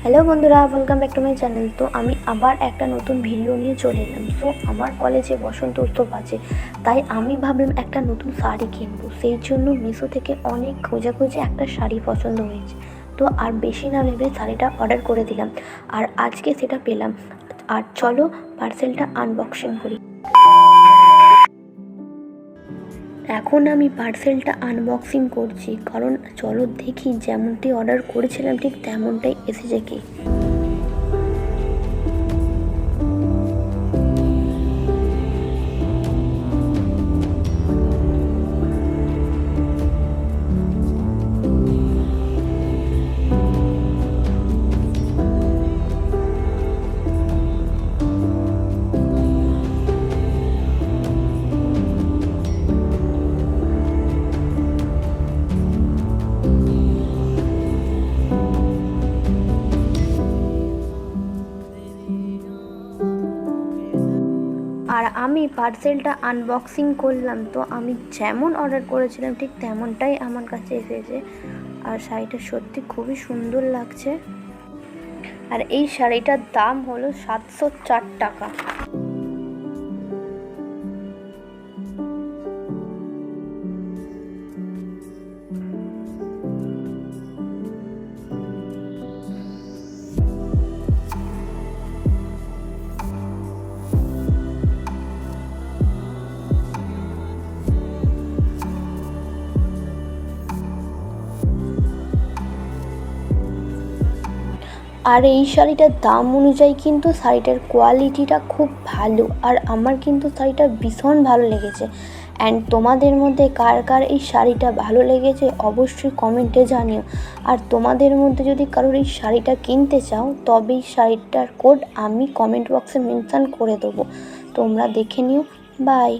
Hello বন্ধুরা, welcome back to my channel. তো আমি আবার একটা নতুন ভিডিও নিয়ে চলে এলাম। তো আমার কলেজে বসন্ত উৎসব আছে, তাই আমি ভাবলাম একটা নতুন শাড়ি কিনবো। সেই জন্য মিশো থেকে অনেক খোঁজে একটা শাড়ি পছন্দ হয়েছে। তো আর বেশি না ভেবে শাড়িটা অর্ডার করে দিলাম, আর আজকে সেটা পেলাম। আর চলো পার্সেলটা আনবক্সিং করি। এখন আমি পার্সেলটা আনবক্সিং করছি, কারণ চলো দেখি যেমনটি অর্ডার করেছিলাম ঠিক তেমনটাই এসেছে কি। আর আমি পার্সেলটা আনবক্সিং করলাম, তো আমি যেমন অর্ডার করেছিলাম ঠিক তেমনটাই আমার কাছে এসেছে। আর শাড়িটা সত্যি খুবই সুন্দর লাগছে। আর এই শাড়িটার দাম হলো 704 টাকা। আর এই শাড়িটার দাম অনুযায়ী কিন্তু শাড়িটার কোয়ালিটিটা খুব ভালো, আর আমার কিন্তু শাড়িটা ভীষণ ভালো লেগেছে। অ্যান্ড তোমাদের মধ্যে কার কার এই শাড়িটা ভালো লেগেছে অবশ্যই কমেন্টে জানিও। আর তোমাদের মধ্যে যদি কারোর এই শাড়িটা কিনতে চাও, তবে এই শাড়িটার কোড আমি কমেন্ট বক্সে মেনশন করে দেবো, তোমরা দেখে নিও। বাই।